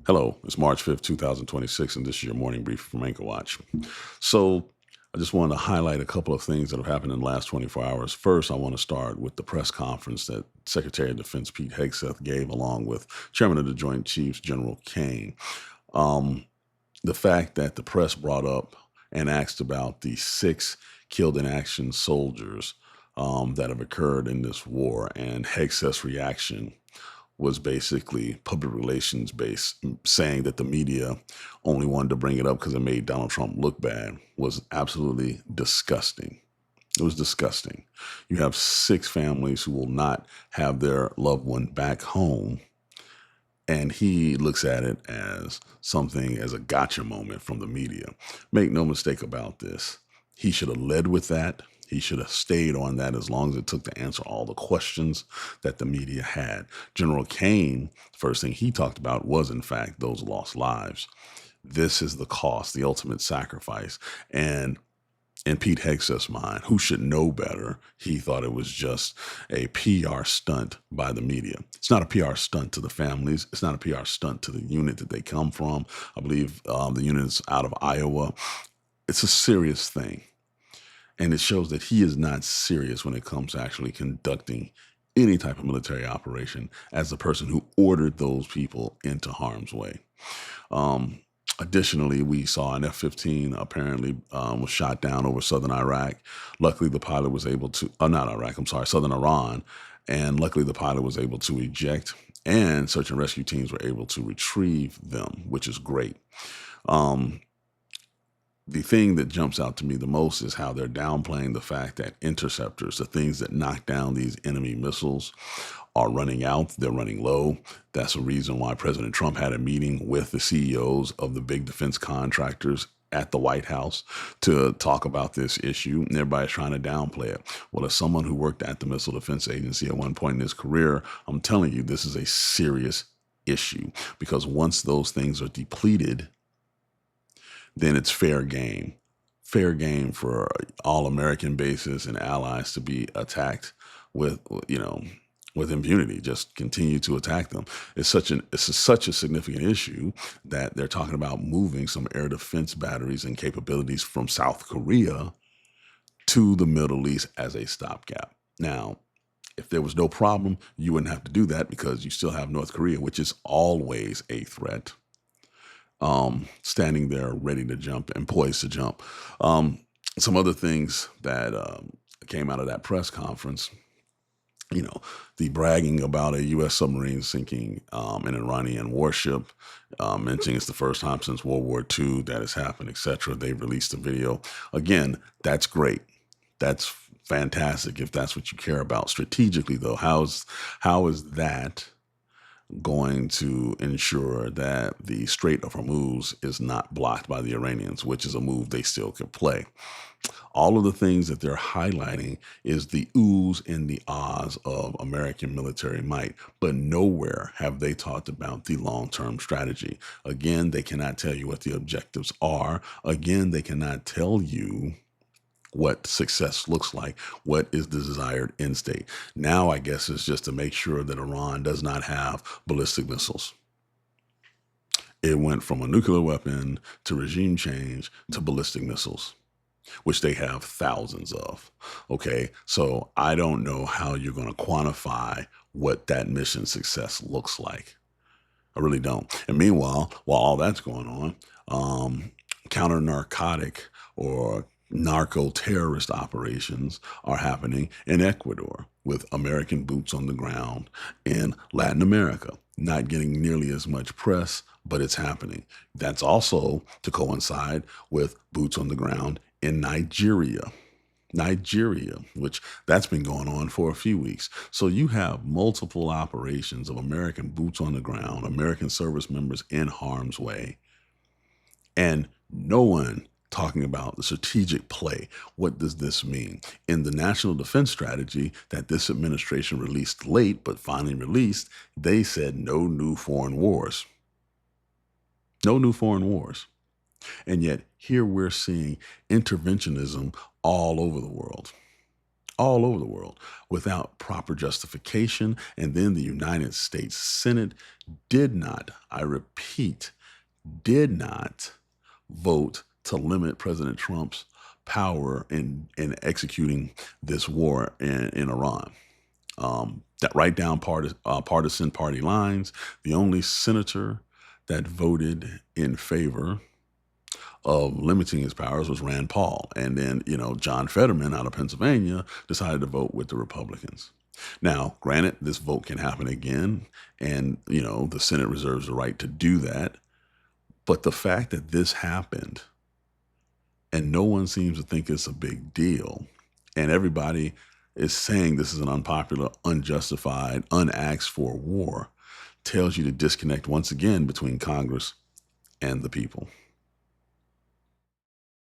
Hello, it's March 5th, 2026, and this is your morning brief from Anchor Watch. So, I just wanted to highlight a couple of things that have happened in the last 24 hours. First, I want to start with the press conference that Secretary of Defense Pete Hegseth gave along with Chairman of the Joint Chiefs, General Kane. Um, the fact that the press brought up and asked about the six killed in action soldiers that have occurred in this war, and Hegseth's reaction was basically public relations based, saying that the media only wanted to bring it up because it made Donald Trump look bad, was absolutely disgusting. It was disgusting. You have six families who will not have their loved one back home, and he looks at it as something, as a gotcha moment from the media. Make no mistake about this. He should have led with that. He should have stayed on that as long as it took to answer all the questions that the media had. General Kane, first thing he talked about was, in fact, those lost lives. This is the cost, the ultimate sacrifice. And in Pete Hegseth's mind, who should know better, he thought it was just a PR stunt by the media. It's not a PR stunt to the families. It's not a PR stunt to the unit that they come from. I believe the unit is out of Iowa. It's a serious thing. And it shows that he is not serious when it comes to actually conducting any type of military operation as the person who ordered those people into harm's way. Um, Additionally, we saw an F-15 apparently was shot down over southern Iraq. Luckily, the pilot was able to, not Iraq, I'm sorry, southern Iran. And luckily, the pilot was able to eject, and search and rescue teams were able to retrieve them, which is great. Um, the thing that jumps out to me the most is how they're downplaying the fact that interceptors, the things that knock down these enemy missiles, are running out. They're running low. That's the reason why President Trump had a meeting with the CEOs of the big defense contractors at the White House to talk about this issue. And everybody's trying to downplay it. Well, as someone who worked at the Missile Defense Agency at one point in his career, I'm telling you, this is a serious issue, because once those things are depleted, then it's fair game. Fair game for all American bases and allies to be attacked with, with impunity. Just continue to attack them. Such a significant issue that they're talking about moving some air defense batteries and capabilities from South Korea to the Middle East as a stopgap. Now, if there was no problem, you wouldn't have to do that, because you still have North Korea, which is always a threat, standing there ready to jump and poised to jump. Some other things that came out of that press conference, the bragging about a U.S. submarine sinking an Iranian warship, mentioning it's the first time since World War II that has happened, etc. They released a video. Again, that's great. That's fantastic if that's what you care about. Strategically, though, how is that going to ensure that the Strait of Hormuz is not blocked by the Iranians, which is a move they still could play? All of the things that they're highlighting is the oohs and the ahs of American military might, but nowhere have they talked about the long-term strategy. Again, they cannot tell you what the objectives are. Again, they cannot tell you what success looks like, what is the desired end state. Now, I guess it's just to make sure that Iran does not have ballistic missiles. It went from a nuclear weapon to regime change to ballistic missiles, which they have thousands of. Okay, so I don't know how you're going to quantify what that mission success looks like. I really don't. And meanwhile, while all that's going on, counter narcotic or narco terrorist operations are happening in Ecuador with American boots on the ground in Latin America. Not getting nearly as much press, but it's happening. That's also to coincide with boots on the ground in Nigeria. Nigeria, which that's been going on for a few weeks. So you have multiple operations of American boots on the ground, American service members in harm's way, and no one talking about the strategic play. What does this mean? In the National Defense Strategy that this administration released late, but finally released, they said no new foreign wars. No new foreign wars. And yet here we're seeing interventionism all over the world. all over the world without proper justification. And then the United States Senate did not, I repeat, did not vote to limit President Trump's power in executing this war in Iran. That right down partisan party lines. The only senator that voted in favor of limiting his powers was Rand Paul. And then, John Fetterman out of Pennsylvania decided to vote with the Republicans. Now, granted, this vote can happen again, and, the Senate reserves the right to do that. But the fact that this happened and no one seems to think it's a big deal, and everybody is saying this is an unpopular, unjustified, unasked for war, tells you to disconnect once again between Congress and the people.